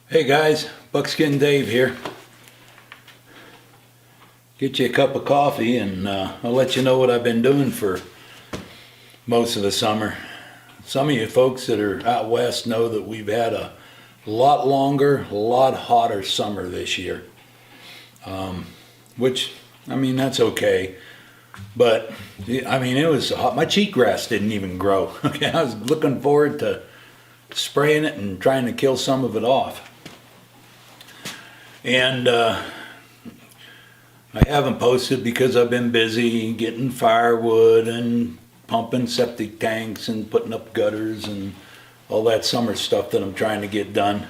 Hey guys, Buckskin Dave here. Get you a cup of coffee and I'll let you know what I've been doing for most of the summer. Some of you folks that are out west know that we've had a lot longer, a lot hotter summer this year. Which, I mean, that's okay. But, I mean, it was hot. My cheatgrass didn't even grow. Okay, I was looking forward to spraying it and trying to kill some of it off. And I haven't posted because I've been busy getting firewood and pumping septic tanks and putting up gutters and all that summer stuff that I'm trying to get done.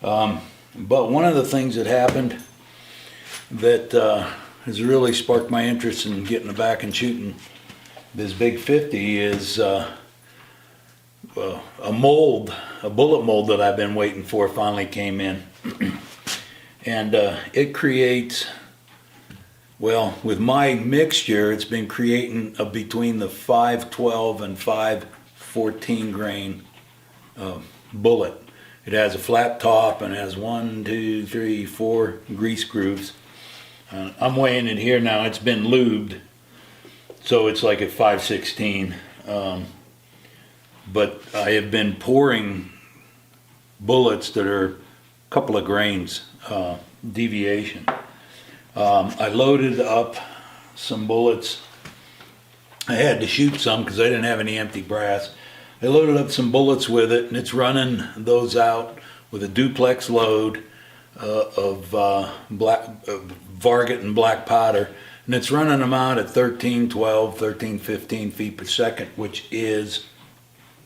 But one of the things that happened that has really sparked my interest in getting back and shooting this big 50 is a mold, a bullet mold that I've been waiting for finally came in. And it creates, well, with my mixture, it's been creating between the 512 and 514 grain bullet. It has a flat top and has 1, 2, 3, 4 grease grooves. I'm weighing it here now. It's been lubed, so it's like a 516. But I have been pouring bullets that are a couple of grains deviation. I loaded up some bullets. I had to shoot some because I didn't have any empty brass. I loaded up some bullets with it, and it's running those out with a duplex load of Varget and black powder, and it's running them out at 13, 12, 13, 15 feet per second, which is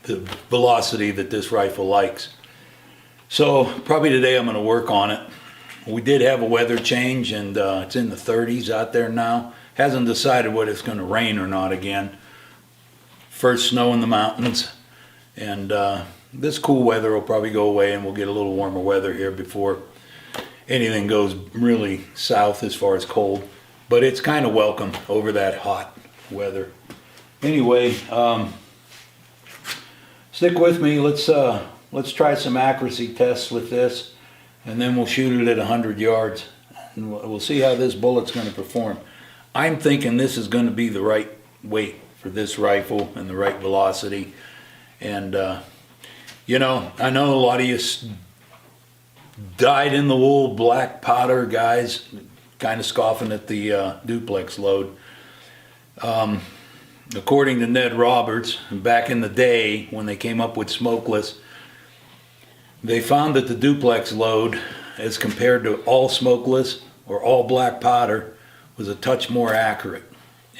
the velocity that this rifle likes. So probably today I'm going to work on it. We did have a weather change, and it's in the 30s out there now. Hasn't decided whether it's going to rain or not again. First snow in the mountains, and this cool weather will probably go away, and we'll get a little warmer weather here before anything goes really south as far as cold. But it's kind of welcome over that hot weather. Anyway, stick with me. Let's try some accuracy tests with this, and then we'll shoot it at 100 yards, and we'll see how this bullet's going to perform. I'm thinking this is going to be the right weight for this rifle and the right velocity. And you know, I know a lot of you dyed-in-the-wool black powder guys kind of scoffing at the duplex load. According to Ned Roberts, back in the day when they came up with smokeless, they found that the duplex load, as compared to all smokeless or all black powder, was a touch more accurate.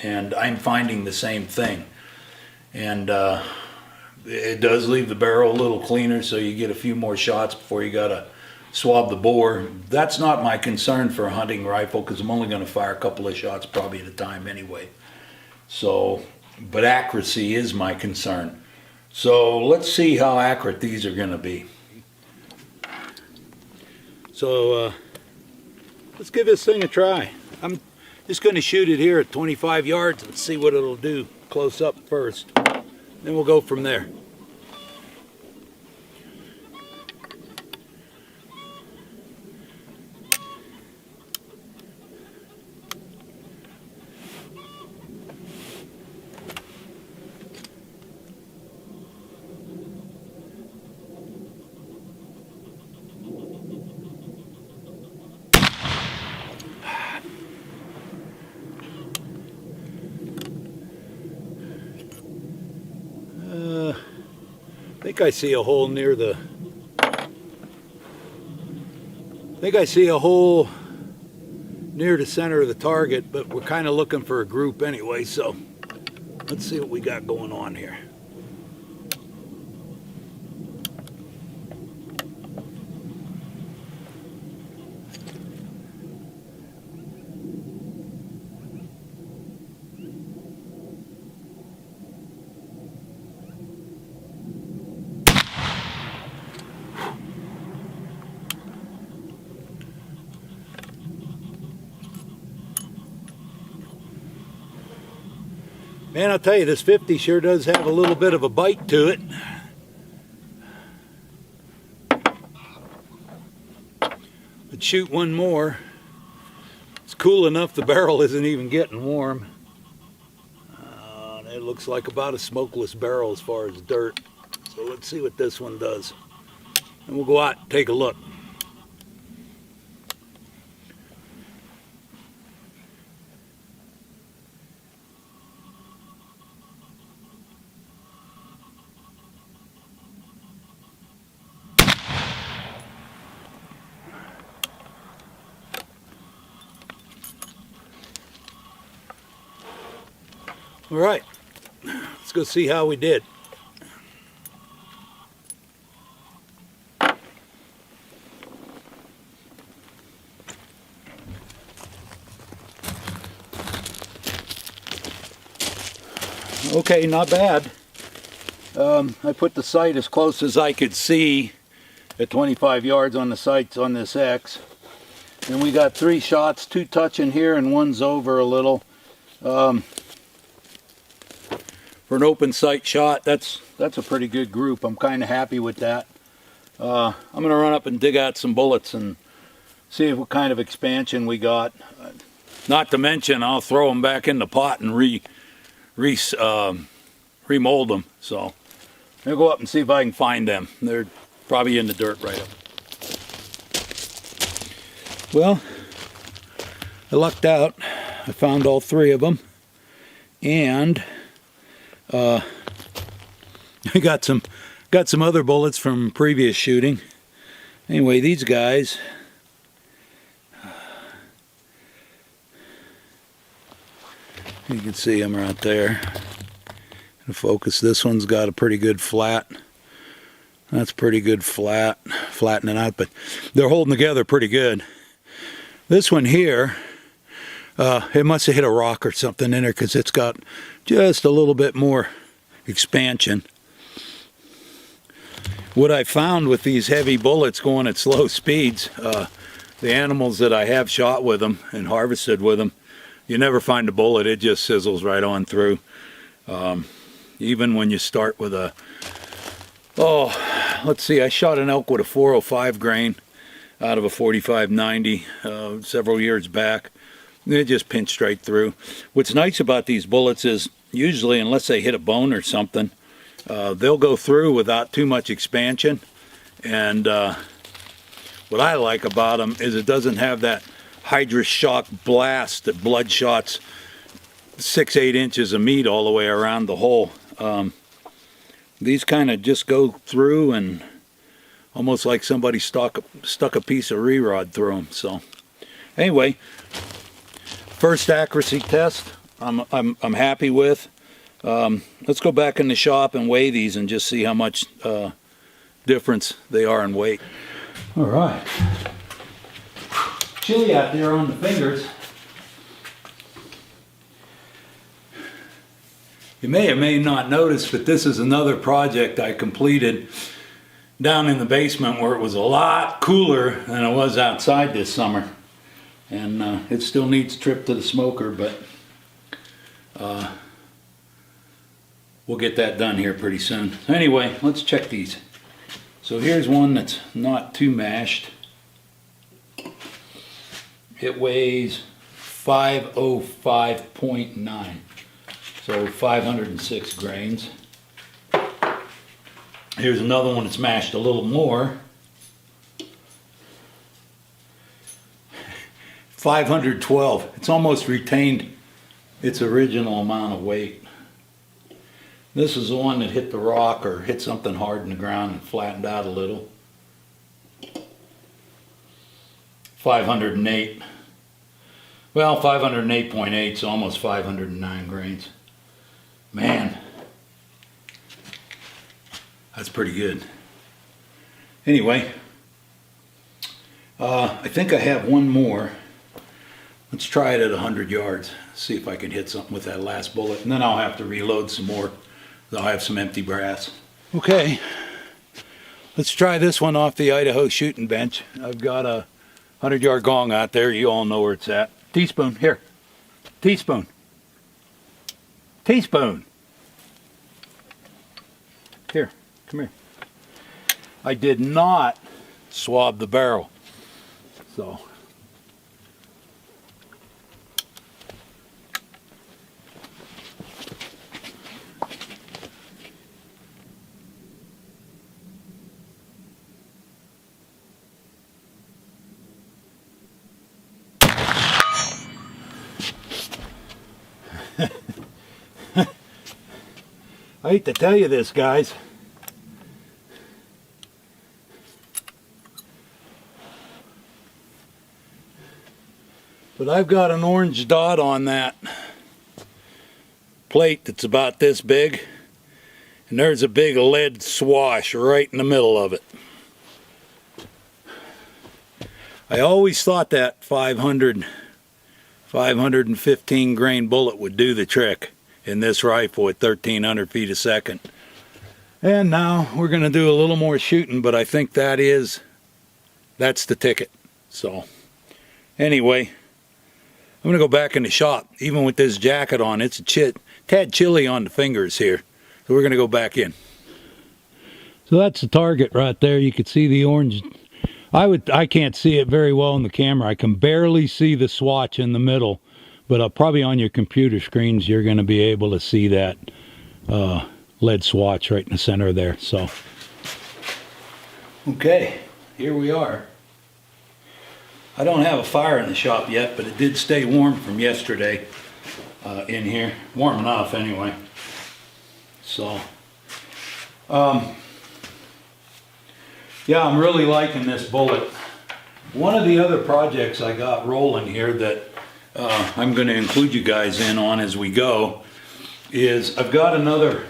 And I'm finding the same thing. And it does leave the barrel a little cleaner, so you get a few more shots before you gotta swab the bore. That's not my concern for a hunting rifle, because I'm only going to fire a couple of shots probably at a time anyway. So, but accuracy is my concern. So let's see how accurate these are going to be. So let's give this thing a try. I'm just going to shoot it here at 25 yards and see what it'll do close up first. Then we'll go from there. I think I see a hole near the... near the center of the target, but we're kind of looking for a group anyway, so let's see what we got going on here. Man, I'll tell you, this 50 sure does have a little bit of a bite to it. Let's shoot one more. It's cool enough the barrel isn't even getting warm. It looks like about a smokeless barrel as far as dirt. So let's see what this one does. And we'll go out and take a look. All right, let's go see how we did. Okay, not bad. I put the sight as close as I could see at 25 yards on the sights on this X. And we got 3 shots, 2 touching here and one's over a little. For an open sight shot, that's a pretty good group. I'm kind of happy with that. I'm going to run up and dig out some bullets and see what kind of expansion we got. Not to mention, I'll throw them back in the pot and remold them. So I'll go up and see if I can find them. They're probably in the dirt right up. Well, I lucked out. I found all 3 of them, and I got some other bullets from previous shooting. Anyway, these guys, you can see them right there. To focus, this one's got a pretty good flat. That's pretty good flattening out, but they're holding together pretty good. This one here, it must have hit a rock or something in there because it's got just a little bit more expansion. What I found with these heavy bullets going at slow speeds, the animals that I have shot with them and harvested with them, you never find a bullet. It just sizzles right on through. Even when you start with a, let's see, I shot an elk with a 405 grain out of a 45-90 several years back. It just pinched right through. What's nice about these bullets is usually, unless they hit a bone or something, they'll go through without too much expansion. And what I like about them is it doesn't have that hydrous shock blast that bloodshots 6-8 inches of meat all the way around the hole. These kind of just go through, and almost like somebody stuck a piece of re-rod through them. So anyway, first accuracy test I'm happy with. Let's go back in the shop and weigh these and just see how much difference they are in weight. All right, chilly out there on the fingers. You may or may not notice, but this is another project I completed down in the basement where it was a lot cooler than it was outside this summer. And it still needs a trip to the smoker, but we'll get that done here pretty soon. Anyway, let's check these. So here's one that's not too mashed. It weighs 505.9. So 506 grains. Here's another one that's mashed a little more. 512. It's almost retained its original amount of weight. This is the one that hit the rock or hit something hard in the ground and flattened out a little. 508. Well, 508.8, so almost 509 grains. Man, that's pretty good. Anyway, I think I have one more. Let's try it at 100 yards. See if I can hit something with that last bullet, and then I'll have to reload some more. I'll have some empty brass. Okay, let's try this one off the Idaho shooting bench. I've got a 100-yard gong out there. You all know where it's at. Teaspoon, here. Teaspoon. Teaspoon. Here, come here. I did not swab the barrel. So. I hate to tell you this, guys. But I've got an orange dot on that plate that's about this big. And there's a big lead swash right in the middle of it. I always thought that 515 grain bullet would do the trick in this rifle at 1,300 feet a second. And now we're going to do a little more shooting, but I think that's the ticket. So anyway, I'm going to go back in the shop. Even with this jacket on, it's a tad chilly on the fingers here. So we're going to go back in. So that's the target right there. You can see the orange. I can't see it very well in the camera. I can barely see the swatch in the middle. But probably on your computer screens, you're going to be able to see that lead swatch right in the center there. So, okay, here we are. I don't have a fire in the shop yet, but it did stay warm from yesterday in here. Warm enough anyway. So, yeah, I'm really liking this bullet. One of the other projects I got rolling here that I'm going to include you guys in on as we go is I've got another.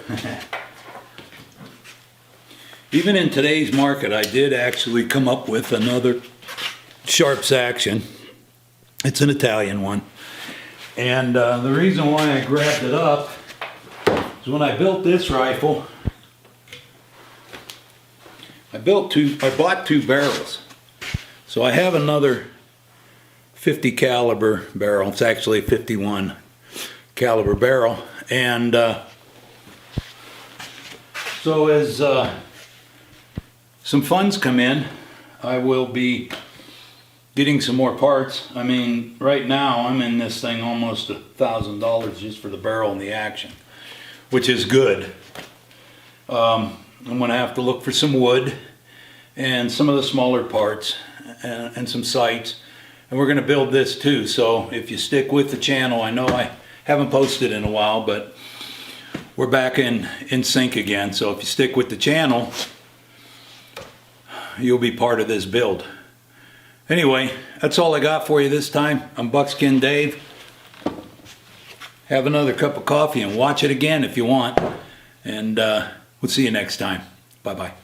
Even in today's market, I did actually come up with another Sharps Action. It's an Italian one. And the reason why I grabbed it up is when I built this rifle, I bought two barrels. So I have another 50 caliber barrel. It's actually a 51 caliber barrel. And so as some funds come in, I will be getting some more parts. I mean, right now I'm in this thing almost $1,000 just for the barrel and the action, which is good. I'm gonna have to look for some wood and some of the smaller parts and some sights, and we're gonna build this too. So if you stick with the channel, I know I haven't posted in a while, but we're back in sync again. So if you stick with the channel, you'll be part of this build. Anyway, that's all I got for you this time. I'm Buckskin Dave. Have another cup of coffee and watch it again if you want. And we'll see you next time. Bye-bye.